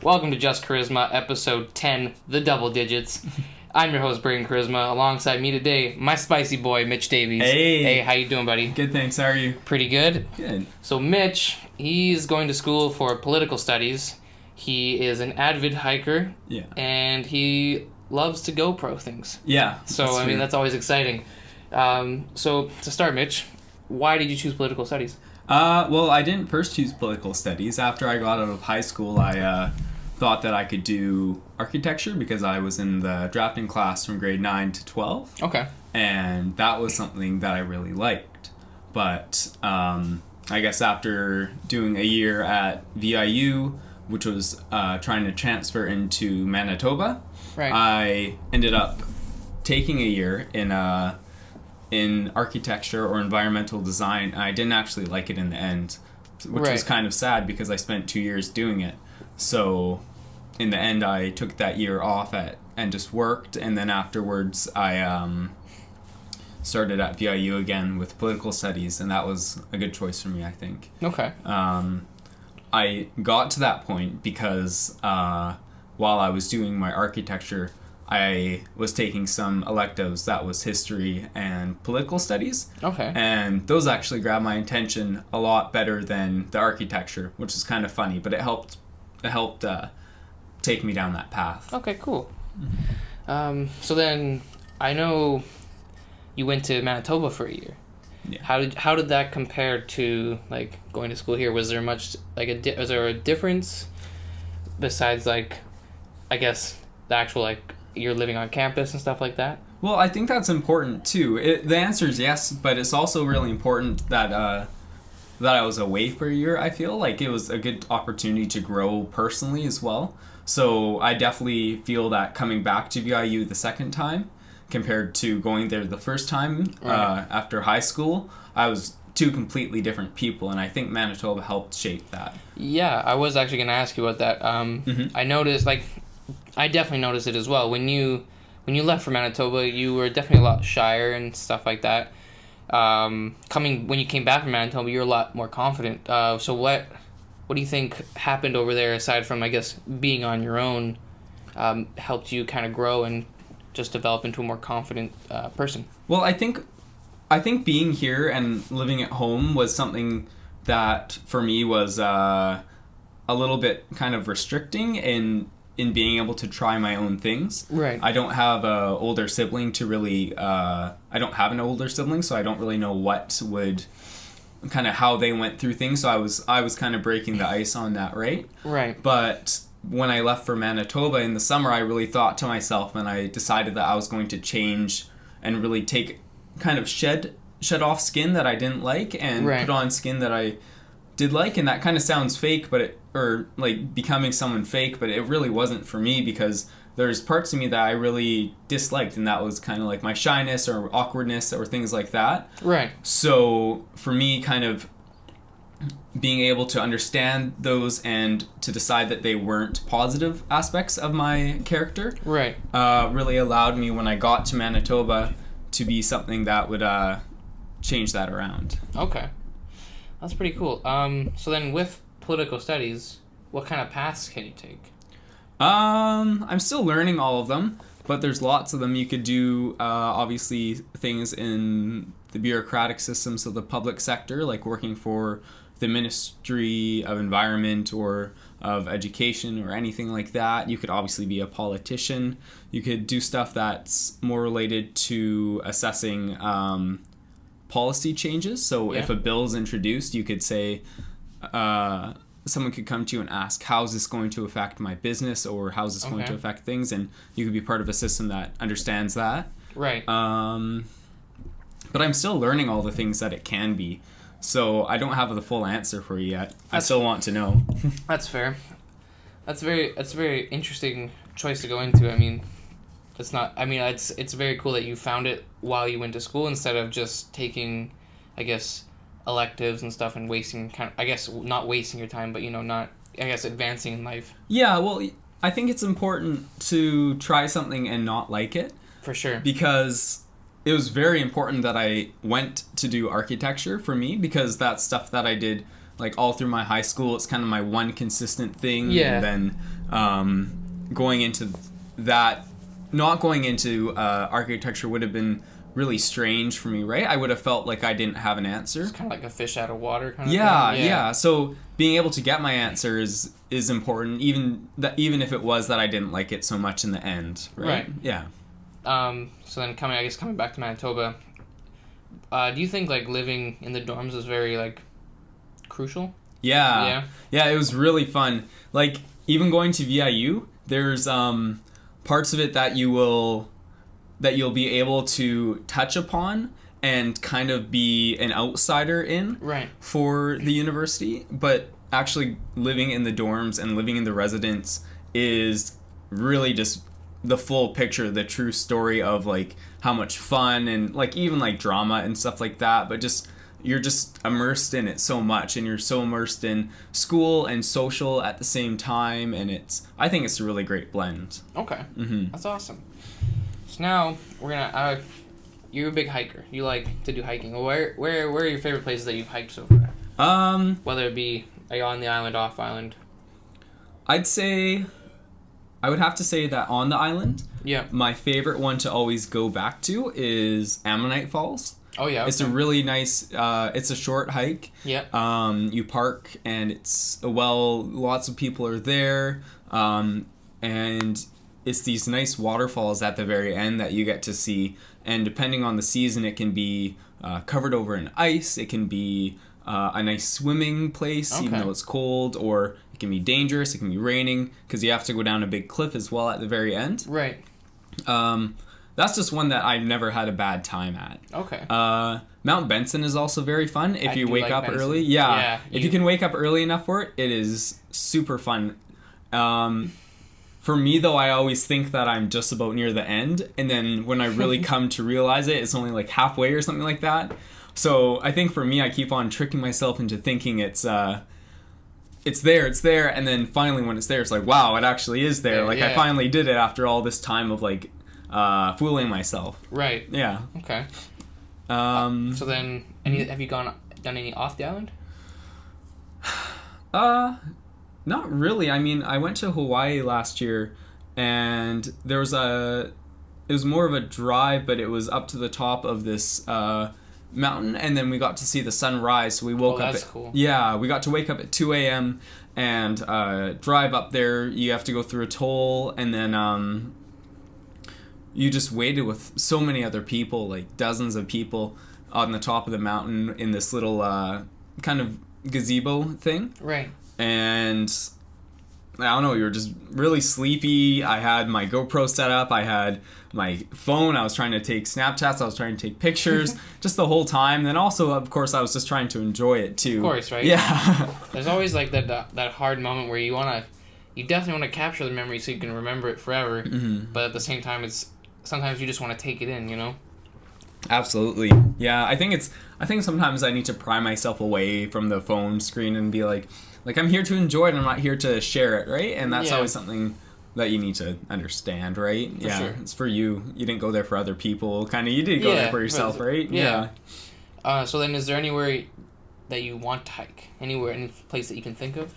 Welcome to Just Koryzma, episode 10, the double digits. I'm your host, Braden Koryzma. Alongside me today, my spicy boy, Mitch Davie. Hey, how you doing, buddy? Good, thanks. How are you? Pretty good. Good. So Mitch, he's going to school for political studies. He is an avid hiker. Yeah. And he loves to GoPro things. Yeah. So, that's always exciting. So, to start, Mitch, why did you choose political studies? Well, I didn't first choose political studies. After I got out of high school, I thought that I could do architecture because I was in the drafting class from grade 9 to 12. Okay. And that was something that I really liked. But I guess after doing a year at VIU, which was trying to transfer into Manitoba, right. I ended up taking a year in architecture or environmental design. I didn't actually like it in the end, which was kind of sad because I spent 2 years doing it. So in the end, I took that year off and just worked. And then afterwards, I started at VIU again with political studies, and that was a good choice for me, I think. Okay. I got to that point because while I was doing my architecture, I was taking some electives that was history and political studies. Okay. And those actually grabbed my attention a lot better than the architecture, which is kind of funny, but it helped take me down that path. Okay, cool. So then I know you went to Manitoba for a year. Yeah. How did that compare to like going to school here? Was there much was there a difference besides like I guess the actual like you're living on campus and stuff like that? Well, I think that's important too. The answer is yes, but it's also really important that I was away for a year. I feel like it was a good opportunity to grow personally as well. So I definitely feel that coming back to VIU the second time compared to going there the first time after high school, I was two completely different people, and I think Manitoba helped shape that. Yeah, I was actually going to ask you about that. I noticed I definitely noticed it as well. When you left for Manitoba, you were definitely a lot shyer and stuff like that. When you came back from Manitoba, you were a lot more confident. So what do you think happened over there aside from I guess being on your own helped you kind of grow and just develop into a more confident person? Well, I think being here and living at home was something that for me was a little bit kind of restricting in being able to try my own things. Right. I don't have an older sibling to really... I don't have an older sibling, so I don't really know what would... kind of how they went through things, so I was kind of breaking the ice on that, right? Right. But when I left for Manitoba in the summer, I really thought to myself, and I decided that I was going to change and really kind of shed off skin that I didn't like and put on skin that I did like, and that kind of sounds fake, or like becoming someone fake, but it really wasn't for me because there's parts of me that I really disliked, and that was kind of like my shyness or awkwardness or things like that. Right. So for me, kind of being able to understand those and to decide that they weren't positive aspects of my character, right, really allowed me when I got to Manitoba to be something that would change that around. Okay. That's pretty cool. So then with political studies, what kind of paths can you take? I'm still learning all of them, but there's lots of them. You could do, obviously, things in the bureaucratic systems of the public sector, like working for the Ministry of Environment or of Education or anything like that. You could obviously be a politician. You could do stuff that's more related to assessing policy changes. So if a bill is introduced, you could say, someone could come to you and ask, how is this going to affect my business, or how is this going to affect things? And you could be part of a system that understands that. Right. But I'm still learning all the things that it can be. So I don't have the full answer for you yet. I still want to know. That's fair. That's a very interesting choice to go into. I mean, it's very cool that you found it while you went to school instead of just taking, I guess, electives and stuff and wasting not wasting your time, but not, I guess, advancing in life. Yeah, well, I think it's important to try something and not like it. For sure. Because it was very important that I went to do architecture for me, because that's stuff that I did like all through my high school. It's kind of my one consistent thing. Yeah. And then going into that, not going into architecture would have been really strange for me, right? I would have felt like I didn't have an answer. It's kind of like a fish out of water kind of yeah, thing. Yeah. So being able to get my answer is important, even if it was that I didn't like it so much in the end, right? Yeah. So then coming back to Manitoba, do you think like living in the dorms was very like crucial? Yeah. It was really fun. Like even going to VIU, there's parts of it that you'll be able to touch upon and kind of be an outsider in for the university, but actually living in the dorms and living in the residence is really just the full picture, the true story of like how much fun and like even like drama and stuff like that, but just you're just immersed in it so much, and you're so immersed in school and social at the same time, and I think it's a really great blend. Okay. That's awesome. So now we're gonna you're a big hiker. You like to do hiking. Where are your favorite places that you've hiked so far? Whether it be on the island, off island. I would have to say that on the island, my favorite one to always go back to is Ammonite Falls. Oh yeah, okay. It's a really nice. It's a short hike. Yeah. You park and lots of people are there, and it's these nice waterfalls at the very end that you get to see. And depending on the season, it can be covered over in ice. It can be a nice swimming place, even though it's cold, or it can be dangerous. It can be raining because you have to go down a big cliff as well at the very end. Right. That's just one that I've never had a bad time at. Okay. Mount Benson is also very fun if you wake up Benson. early. If you can wake up early enough for it, it is super fun. For me, though, I always think that I'm just about near the end, and then when I really come to realize it, it's only like halfway or something like that. So I think for me, I keep on tricking myself into thinking it's there, and then finally when it's there, it's like, wow, it actually is there. I finally did it after all this time of like fooling myself. Right. Yeah. Okay. So then, have you done any off the island? Not really. I mean, I went to Hawaii last year, and it was more of a drive, but it was up to the top of this mountain, and then we got to see the sunrise. So we woke up. That's cool. Yeah, we got to wake up at 2 a.m. and drive up there. You have to go through a toll, and then you just waited with so many other people, like dozens of people, on the top of the mountain in this little kind of gazebo thing. Right. And I don't know, you were just really sleepy. I had my GoPro set up. I had my phone. I was trying to take Snapchats. I was trying to take pictures just the whole time. Then also, of course, I was just trying to enjoy it too. Of course, right? Yeah. There's always like that hard moment where you definitely want to capture the memory so you can remember it forever. Mm-hmm. But at the same time, sometimes you just want to take it in, you know? Absolutely. Yeah, I think sometimes I need to pry myself away from the phone screen and be like I'm here to enjoy it, I'm not here to share it, right? And that's always something that you need to understand, right? For sure. It's for you. You didn't go there for other people. You did go there for yourself, right? Yeah. So then is there anywhere that you want to hike? Any place that you can think of?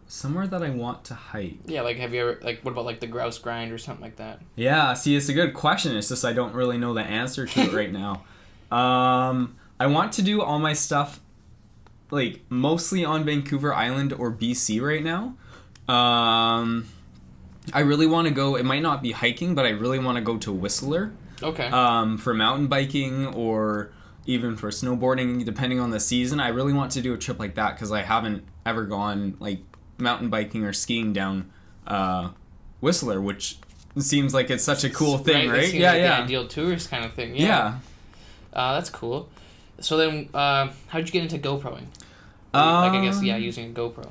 Somewhere that I want to hike. Yeah, like have you ever, what about like the Grouse Grind or something like that? Yeah, see, it's a good question. It's just I don't really know the answer to it right now. I want to do all my stuff mostly on Vancouver Island or BC right now. I really want to go, it might not be hiking, but I really want to go to Whistler. Okay. For mountain biking or even for snowboarding, depending on the season. I really want to do a trip like that because I haven't ever gone mountain biking or skiing down Whistler, which seems like it's such a cool thing, right? Yeah, like the ideal tourist kind of thing. Yeah. That's cool. So then, how'd you get into GoProing? Using a GoPro.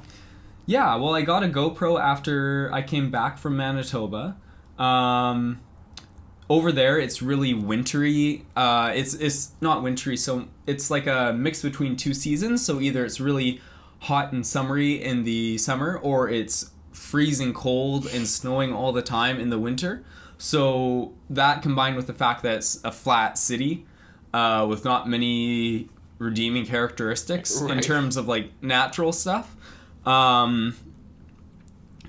Yeah, well, I got a GoPro after I came back from Manitoba. Over there, it's really wintry. It's not wintry, so it's like a mix between two seasons. So either it's really hot and summery in the summer, or it's freezing cold and snowing all the time in the winter. So that combined with the fact that it's a flat city with not many redeeming characteristics in Right. terms of like natural stuff.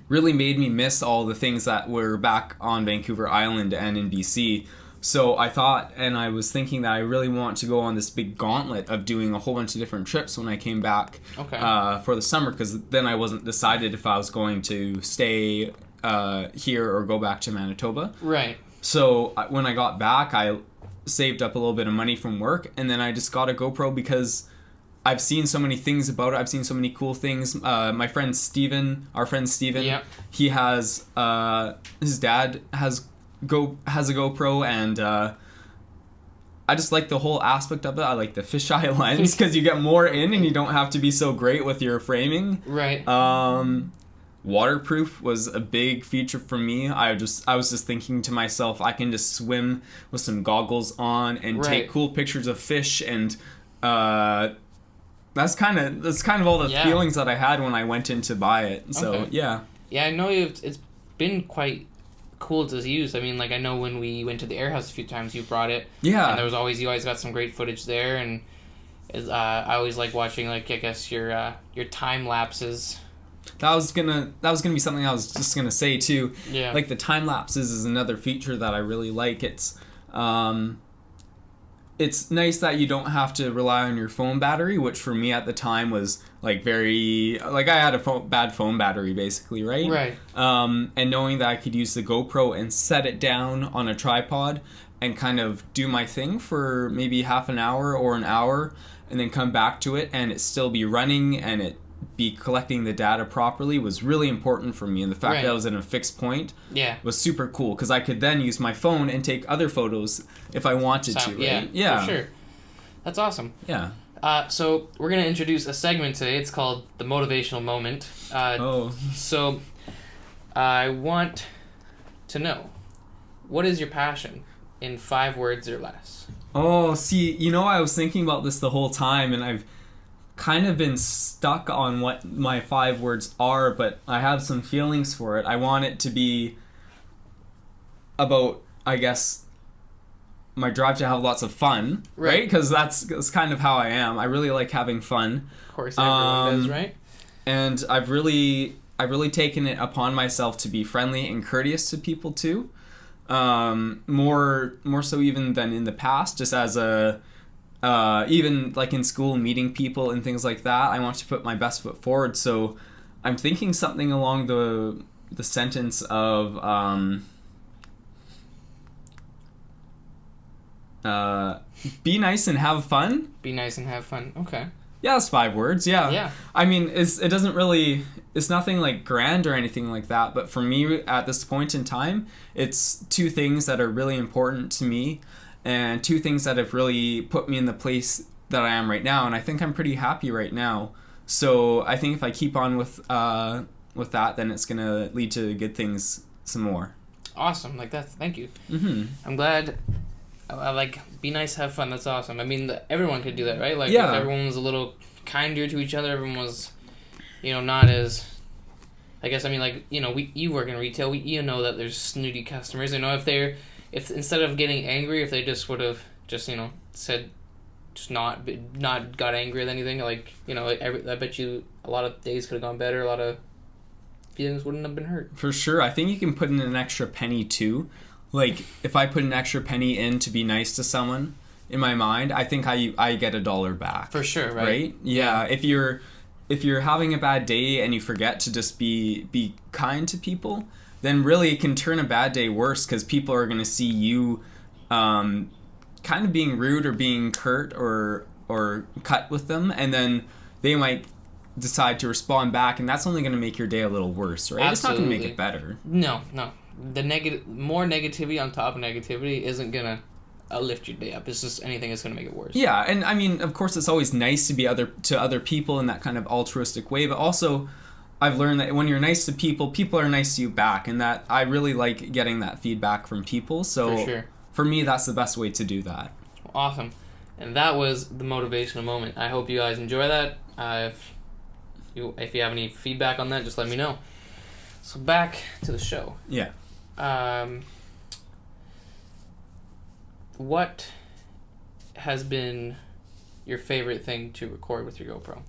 Really made me miss all the things that were back on Vancouver Island and in BC. So I thought, and I was thinking that I really want to go on this big gauntlet of doing a whole bunch of different trips when I came back for the summer, because then I wasn't decided if I was going to stay here or go back to Manitoba. Right. So when I got back, I saved up a little bit of money from work, and then I just got a GoPro because I've seen so many things about it. I've seen so many cool things. My friend Steven, Yeah. he has, his dad has a GoPro, and I just like the whole aspect of it. I like the fisheye lens because you get more in and you don't have to be so great with your framing. Right. Waterproof was a big feature for me. I was just thinking to myself, I can just swim with some goggles on and take cool pictures of fish, and that's kind of all the feelings that I had when I went in to buy it. So yeah, I know it's been quite cool to use. I mean, like, I know when we went to the air house a few times, you brought it. Yeah. And you always got some great footage there, and I always like watching, like, I guess your time lapses. That was gonna be something I was just gonna say too. Yeah. Like, the time lapses is another feature that I really like. It's nice that you don't have to rely on your phone battery, which for me at the time was like very, like, I had a bad phone battery basically, right? Right. And knowing that I could use the GoPro and set it down on a tripod and kind of do my thing for maybe half an hour or an hour, and then come back to it and it still be running and it be collecting the data properly was really important for me. And the fact that I was in a fixed point was super cool, because I could then use my phone and take other photos if I wanted to, right? Yeah, for sure. That's awesome. Yeah. So we're going to introduce a segment today. It's called the Motivational Moment. So I want to know, what is your passion in 5 words or less? Oh, see, I was thinking about this the whole time, and I've kind of been stuck on what my 5 words are, but I have some feelings for it. I want it to be about, I guess, my drive to have lots of fun, right? Because that's kind of how I am. I really like having fun. Of course, everyone does, right? And I've really taken it upon myself to be friendly and courteous to people too. More so even than in the past, just as a even like in school, meeting people and things like that, I want to put my best foot forward. So I'm thinking something along the sentence of be nice and have fun. Be nice and have fun. Okay. Yeah, it's 5 words. Yeah. Yeah. I mean, it's nothing like grand or anything like that, but for me at this point in time, it's 2 things that are really important to me, and 2 things that have really put me in the place that I am right now, and I think I'm pretty happy right now. So I think if I keep on with that, then it's gonna lead to good things some more. Awesome, like that. Thank you. Mm-hmm. I'm glad. I like, be nice, have fun. That's awesome. I mean, everyone could do that, right? Like, if everyone was a little kinder to each other, everyone was, not as. I guess, I mean, like, you work in retail. You know that there's snooty customers. If instead of getting angry, if they just would have just said, just not got angry with anything, like, I bet you a lot of days could have gone better. A lot of feelings wouldn't have been hurt. For sure. I think you can put in an extra penny too. Like, if I put an extra penny in to be nice to someone, in my mind, I think I get $1 back. For sure, right? Right? Yeah. If you're having a bad day and you forget to just be kind to people, then really it can turn a bad day worse, because people are going to see you kind of being rude or being curt or cut with them, and then they might decide to respond back, and that's only going to make your day a little worse, right? Absolutely. It's not going to make it better. No. The more negativity on top of negativity isn't going to lift your day up. It's just anything that's going to make it worse. Yeah, and I mean, of course, it's always nice to be to other people in that kind of altruistic way, but also I've learned that when you're nice to people, people are nice to you back, and that I really like getting that feedback from people. So for sure. For me, that's the best way to do that. Awesome. And that was the motivational moment. I hope you guys enjoy that. If you have any feedback on that, just let me know. So back to the show. Yeah. What has been your favorite thing to record with your GoPro?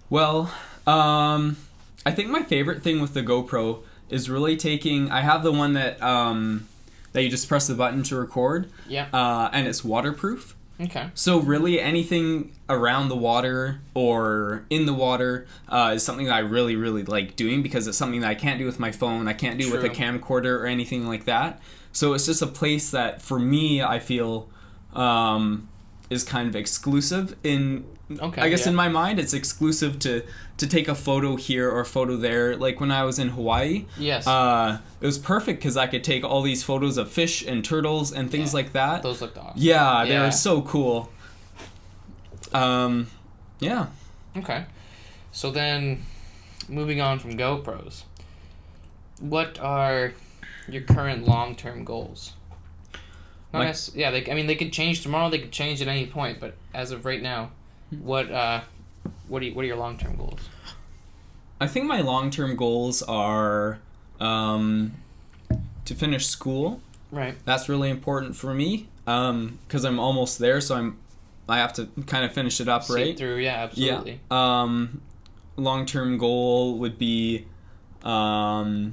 Well, I think my favorite thing with the GoPro is really taking... I have the one that you just press the button to record. Yeah. And it's waterproof. Okay. So really anything around the water or in the water is something that I really, really like doing, because it's something that I can't do with my phone. I can't do with a camcorder or anything like that. So it's just a place that, for me, I feel is kind of exclusive in... Okay, I guess in my mind, it's exclusive to take a photo here or a photo there. Like when I was in Hawaii, yes, it was perfect because I could take all these photos of fish and turtles and things like that. Those looked awesome. Yeah, they were so cool. Yeah. Okay. So then, moving on from GoPros, what are your current long-term goals? They could change tomorrow. They could change at any point. But as of right now, what are your long-term goals? I think my long-term goals are to finish school. Right. That's really important for me because I'm almost there, so I have to kind of finish it up, right? Through, yeah, absolutely. Yeah. Long-term goal would be to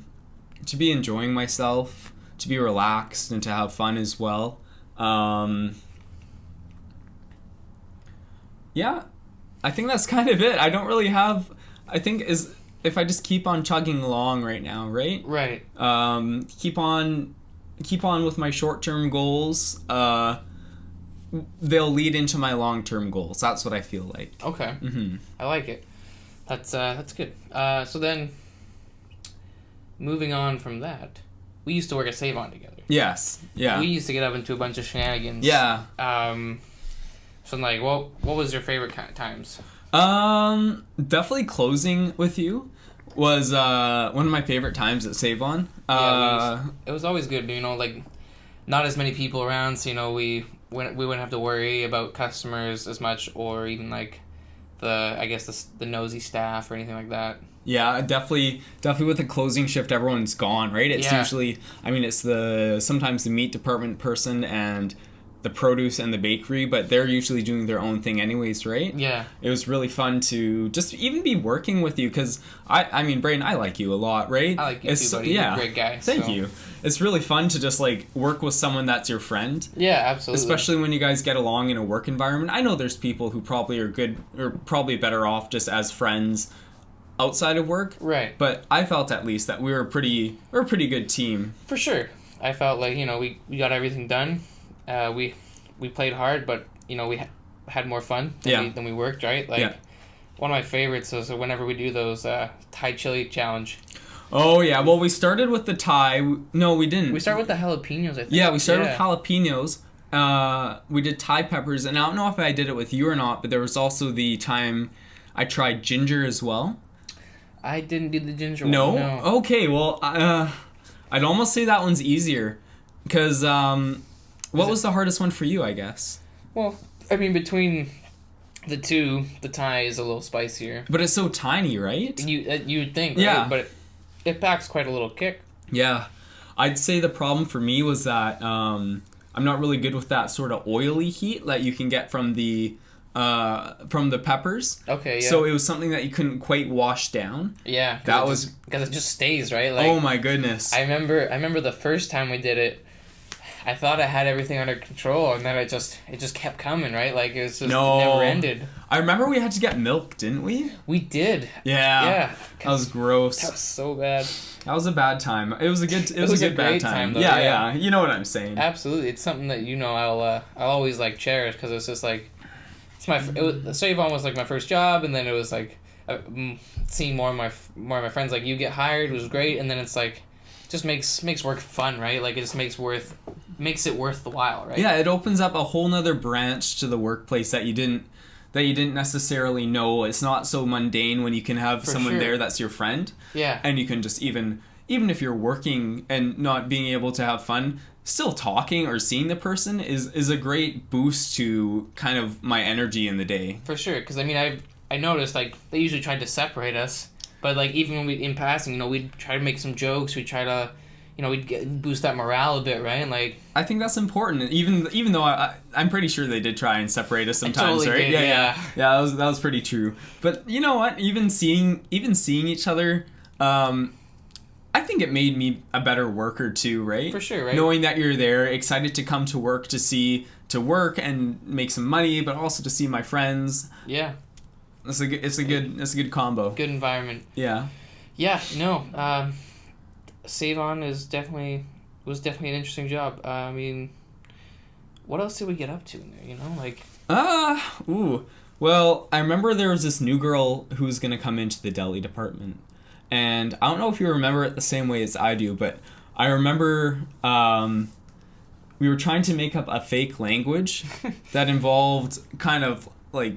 be enjoying myself, to be relaxed, and to have fun as well. Yeah, I think that's kind of it. I don't really have... I think if I just keep on chugging along right now, right? Right. Keep on with my short-term goals. They'll lead into my long-term goals. That's what I feel like. Okay. Mm-hmm. I like it. That's good. So then, moving on from that, we used to work at Save-On together. Yes. Yeah. We used to get up into a bunch of shenanigans. Yeah. So like, what was your favorite kind of times? Definitely closing with you was one of my favorite times at Save-On. It was always good, like not as many people around, so we wouldn't have to worry about customers as much, or even like the nosy staff or anything like that. Yeah, definitely with the closing shift, everyone's gone, right? It's usually, it's sometimes the meat department person and the produce and the bakery, but they're usually doing their own thing anyways, right? Yeah. It was really fun to just even be working with you, because Brayden, I like you a lot, right? I like you too, buddy. You're a great guy. Thank you. It's really fun to just like work with someone that's your friend. Yeah, absolutely. Especially when you guys get along in a work environment. I know there's people who probably are good, or probably better off just as friends outside of work. Right. But I felt at least that we're a pretty good team. For sure. I felt like, we got everything done. We played hard, but we had more fun than we worked, right? Like one of my favorites is whenever we do those Thai chili challenge. Oh yeah, well we started with the Thai. No, we didn't. We started with the jalapenos, I think. Yeah, we started with jalapenos. We did Thai peppers, and I don't know if I did it with you or not, but there was also the time I tried ginger as well. I didn't do the ginger one. No? Okay, well I'd almost say that one's easier, because what was the hardest one for you, I guess? Well, between the two, the Thai is a little spicier. But it's so tiny, right? You'd think, right? Yeah. But it packs quite a little kick. Yeah. I'd say the problem for me was that I'm not really good with that sort of oily heat that you can get from the peppers. Okay, yeah. So it was something that you couldn't quite wash down. Yeah. Because it just stays, right? Like, oh my goodness. I remember the first time we did it, I thought I had everything under control, and then it just kept coming, right? Like it was just never ended. I remember we had to get milk, didn't we? We did. Yeah. Yeah. That was gross. That was so bad. That was a bad time. It was a good bad time. Though, yeah. You know what I'm saying. Absolutely. It's something that I'll always like cherish, because it's just like Save-On was like my first job, and then it was like seeing more of my friends like you get hired was great, and then it's like just makes work fun, right? Like it just makes it worth the while, right? Yeah, it opens up a whole nother branch to the workplace that you didn't necessarily know. It's not so mundane when you can have someone there that's your friend. Yeah. And you can just even if you're working and not being able to have fun, still talking or seeing the person is a great boost to kind of my energy in the day. For sure, because I noticed like they usually tried to separate us. But like even when we in passing, we'd try to make some jokes. We try to, we'd boost that morale a bit, right? And like, I think that's important. Even though I'm pretty sure they did try and separate us sometimes, totally right? did, Yeah. That was pretty true. But you know what? Even seeing each other, I think it made me a better worker too, right? For sure, right? Knowing that you're there, excited to come to work to work and make some money, but also to see my friends. Yeah. It's a good combo. Good environment. Yeah. Yeah. No. Save On was definitely an interesting job. I mean, what else did we get up to in there? Well, I remember there was this new girl who was gonna come into the deli department. And I don't know if you remember it the same way as I do, but I remember we were trying to make up a fake language that involved kind of like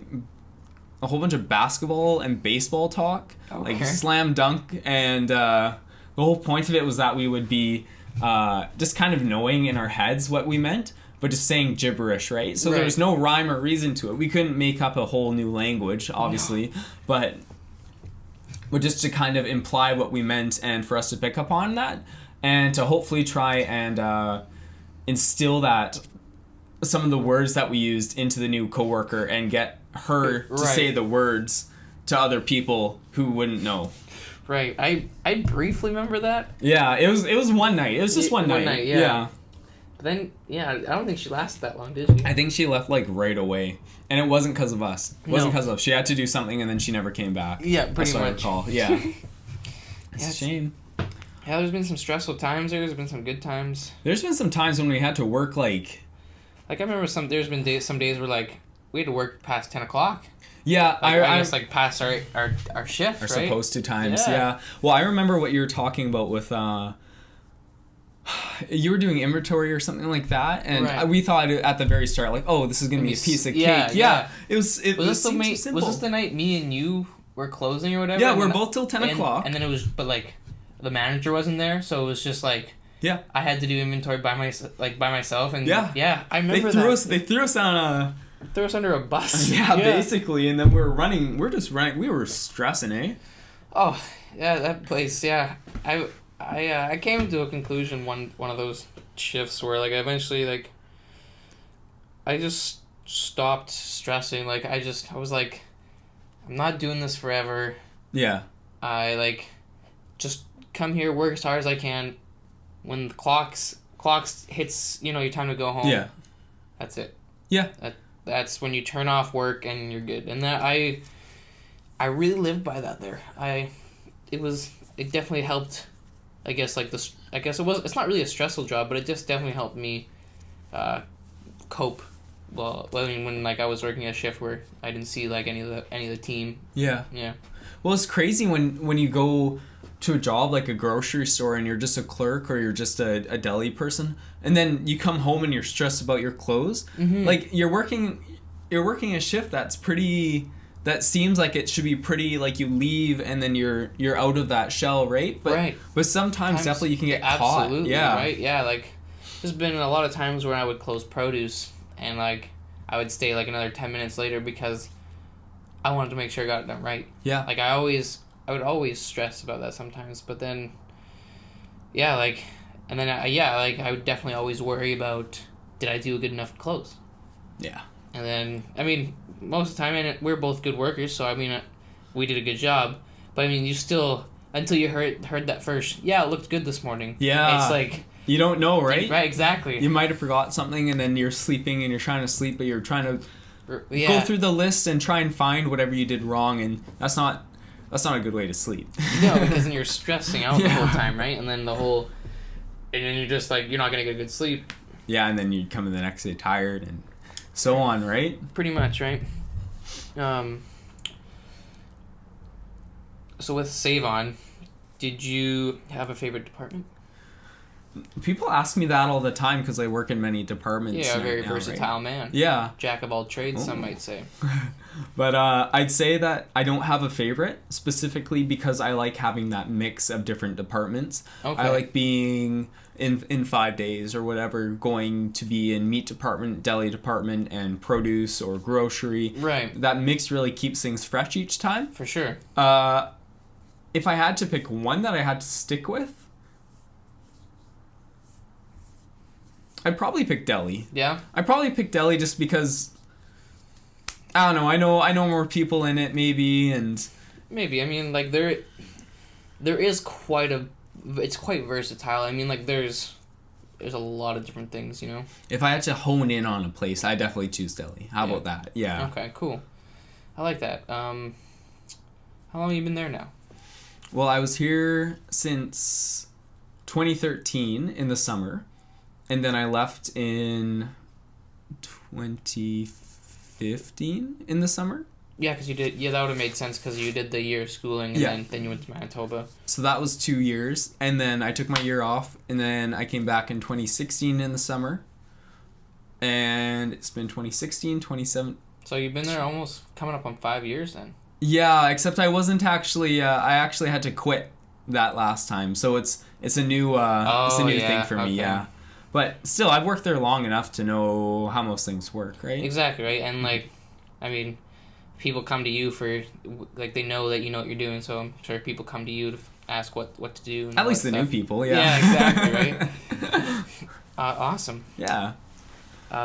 a whole bunch of basketball and baseball talk, like slam dunk, and the whole point of it was that we would be just kind of knowing in our heads what we meant, but just saying gibberish, right? So there was no rhyme or reason to it. We couldn't make up a whole new language, obviously, but just to kind of imply what we meant and for us to pick up on that and to hopefully try and instill that some of the words that we used into the new coworker and get her to say the words to other people who wouldn't know. Right. I briefly remember that. Yeah, it was one night. It was just one night. Yeah. But then, I don't think she lasted that long, did she? I think she left like right away. And it wasn't because of us. It wasn't because of us. She had to do something and then she never came back. Yeah, pretty much. I recall. Yeah. It's a shame. Yeah, there's been some stressful times there. There's been some good times. There's been some times when we had to work like I remember there's been some days where like we had to work past 10 o'clock. Yeah, I guess like past our shift, right? supposed to times, yeah. Well, I remember what you were talking about with you were doing inventory or something like that, and we thought at the very start, like, oh, this is gonna be a piece of cake. Yeah. Was this the night me and you were closing or whatever? Yeah, we're both till 10 o'clock. And then it was, but like, the manager wasn't there, so it was just like, I had to do inventory by myself, and I remember they threw us on threw us under a bus. Basically, and then we were stressing, eh? Oh, yeah, that place, I came to a conclusion one of those shifts where like eventually like I just stopped stressing. Like I was like, I'm not doing this forever. Yeah. I like just come here, work as hard as I can. When the clocks hits, your time to go home. Yeah. That's it. Yeah. That's when you turn off work and you're good. And that I really lived by that there. It definitely helped. I guess it's not really a stressful job, but it just definitely helped me cope. Well, I mean, when like I was working a shift where I didn't see like any of the team. Yeah. Yeah. Well, it's crazy when you go to a job like a grocery store and you're just a clerk or you're just a deli person, and then you come home and you're stressed about your clothes. Mm-hmm. Like you're working a shift that's pretty. That seems like it should be pretty, like you leave and then you're out of that shell, right? But sometimes definitely you can get caught. Absolutely, right? Yeah, like there's been a lot of times where I would close produce and like I would stay like another 10 minutes later because I wanted to make sure I got it done right. Yeah. Like I would always stress about that sometimes, but then I would definitely always worry about, did I do a good enough close? Yeah. And then, I mean, most of the time, and we're both good workers, so I mean, we did a good job. But I mean, you still, until you heard that first, it looked good this morning. Yeah. It's like, you don't know, right? Right, exactly. You might have forgot something, and then you're sleeping, and you're trying to sleep, but you're trying to go through the list and try and find whatever you did wrong, and that's not a good way to sleep. No, because then you're stressing out the whole time, right? And then and then you're just like, you're not gonna get good sleep. Yeah, and then you come in the next day tired and so on, right? Pretty much, right? So with Save On, did you have a favorite department? People ask me that all the time because I work in many departments. Yeah, a very versatile man. Yeah. Jack of all trades, some might say. But I'd say that I don't have a favorite, specifically because I like having that mix of different departments. Okay. I like being in 5 days or whatever, going to be in meat department, deli department, and produce or grocery. Right. That mix really keeps things fresh each time. For sure. If I had to pick one that I had to stick with, I'd probably pick Delhi. Yeah? I'd probably pick Delhi just because, I don't know, I know more people in it maybe, and... Maybe. I mean, like, there is it's quite versatile. I mean, like, there's a lot of different things, you know? If I had to hone in on a place, I'd definitely choose Delhi. How about that? Yeah. Okay, cool. I like that. How long have you been there now? Well, I was here since 2013 in the summer, and then I left in 2015 in the summer. Yeah, because you did. Yeah, that would have made sense because you did the year of schooling, and then you went to Manitoba. So that was 2 years, and then I took my year off, and then I came back in 2016 in the summer, and it's been 2016, 2017. So you've been there almost coming up on 5 years then. Yeah, except I wasn't actually. I actually had to quit that last time, so it's a new thing for me. Yeah, but still, I've worked there long enough to know how most things work, right? Exactly right, and like, I mean, people come to you for like they know that you know what you're doing, so I'm sure people come to you to ask what to do. And at least the new people, yeah. Yeah, exactly right. Awesome. Yeah.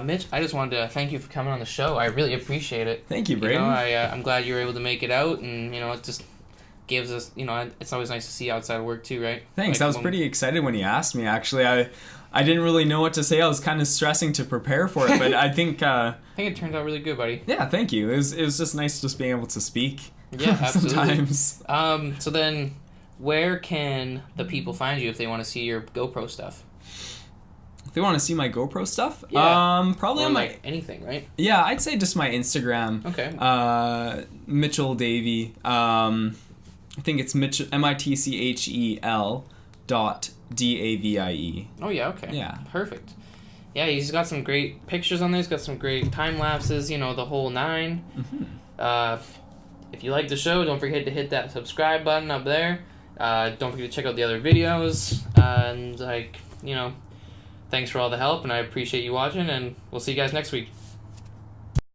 Mitch, I just wanted to thank you for coming on the show. I really appreciate it. Thank you, Brayden. I'm glad you were able to make it out, and it just gives us, it's always nice to see outside of work too, right? Thanks. I was pretty excited when you asked me. Actually, I didn't really know what to say. I was kind of stressing to prepare for it, but I think it turned out really good, buddy. Yeah, thank you. It was just nice just being able to speak. Yeah, absolutely. Sometimes. So then, where can the people find you if they want to see your GoPro stuff? If they want to see my GoPro stuff, yeah. Probably or on like anything, right? Yeah, I'd say just my Instagram. Okay. Mitch Davie. I think it's Mitch MITCHEL.DAVIE. Oh yeah. Okay. Yeah. Perfect. Yeah, he's got some great pictures on there. He's got some great time lapses. The whole 9. Mm-hmm. If you like the show, don't forget to hit that subscribe button up there. Don't forget to check out the other videos. And thanks for all the help, and I appreciate you watching, and we'll see you guys next week.